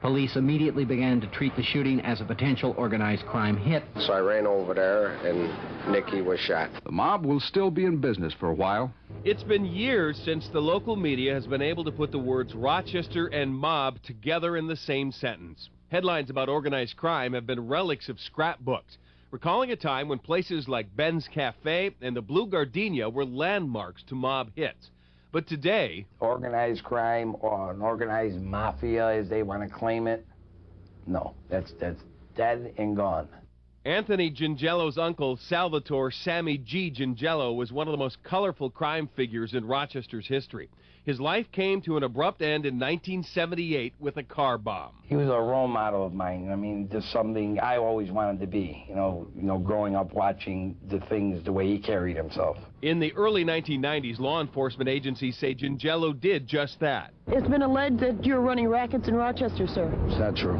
Police immediately began to treat the shooting as a potential organized crime hit. So I ran over there, and Nicky was shot. The mob will still be in business for a while. It's been years since the local media has been able to put the words Rochester and mob together in the same sentence. Headlines about organized crime have been relics of scrapbooks, recalling a time when places like Ben's Cafe and the Blue Gardenia were landmarks to mob hits. But today, organized crime or an organized mafia, as they want to claim it, no, that's dead and gone. Anthony Gingello's uncle, Salvatore Sammy G. Gingello, was one of the most colorful crime figures in Rochester's history. His life came to an abrupt end in 1978 with a car bomb. He was a role model of mine. I mean, just something I always wanted to be, you know, growing up watching the things, the way he carried himself. In the early 1990s, law enforcement agencies say Gingello did just that. It's been alleged that you're running rackets in Rochester, sir. It's not true.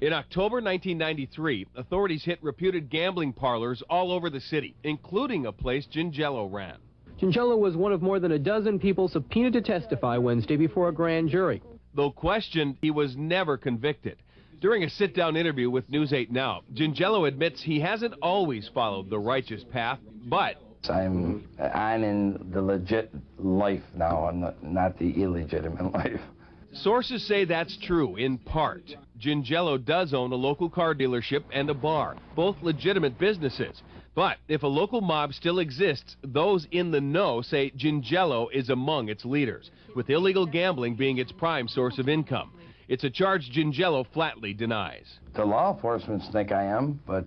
In October 1993, authorities hit reputed gambling parlors all over the city, including a place Gingello ran. Gingello was one of more than a dozen people subpoenaed to testify Wednesday before a grand jury. Though questioned, he was never convicted. During a sit-down interview with News 8 Now, Gingello admits he hasn't always followed the righteous path, but I'm in the legit life now, not the illegitimate life. Sources say that's true, in part. Gingello does own a local car dealership and a bar, both legitimate businesses. But if a local mob still exists, those in the know say Gingello is among its leaders, with illegal gambling being its prime source of income. It's a charge Gingello flatly denies. The law enforcement think I am, but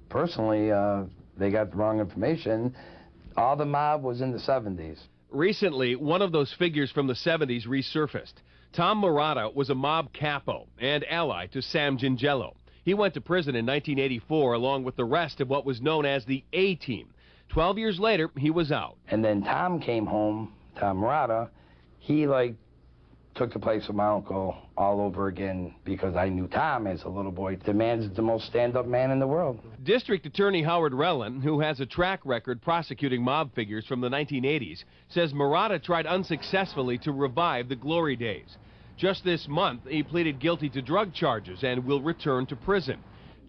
personally, they got the wrong information. All the mob was in the 70s. Recently, one of those figures from the 70s resurfaced. Tom Marotta was a mob capo and ally to Sam Gingello. He went to prison in 1984 along with the rest of what was known as the A-Team. 12 years later, he was out. And then Tom came home, Tom Marotta. He, took the place of my uncle all over again because I knew Tom as a little boy. The man's the most stand-up man in the world. District Attorney Howard Rellin, who has a track record prosecuting mob figures from the 1980s, says Marotta tried unsuccessfully to revive the glory days. Just this month, he pleaded guilty to drug charges and will return to prison.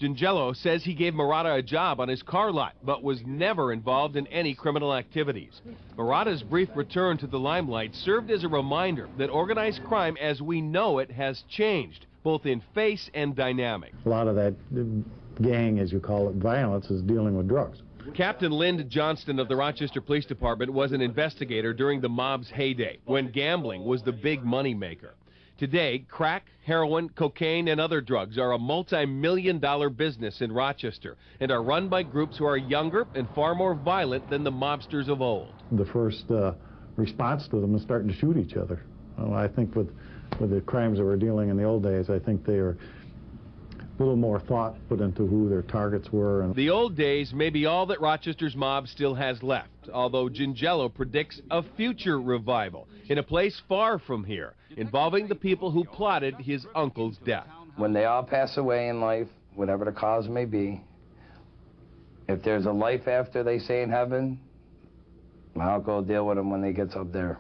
Gingello says he gave Marotta a job on his car lot, but was never involved in any criminal activities. Marotta's brief return to the limelight served as a reminder that organized crime as we know it has changed, both in face and dynamic. A lot of that gang, as you call it, violence is dealing with drugs. Captain Lynd Johnston of the Rochester Police Department was an investigator during the mob's heyday, when gambling was the big money maker. Today, crack, heroin, cocaine, and other drugs are a multi-million-dollar business in Rochester and are run by groups who are younger and far more violent than the mobsters of old. The first response to them is starting to shoot each other. I think with the crimes that we're dealing in the old days, I think they are a little more thought put into who their targets were. The old days may be all that Rochester's mob still has left, although Gingello predicts a future revival in a place far from here, involving the people who plotted his uncle's death. When they all pass away in life, whatever the cause may be, if there's a life after, they say, in heaven, my uncle will deal with them when they gets up there.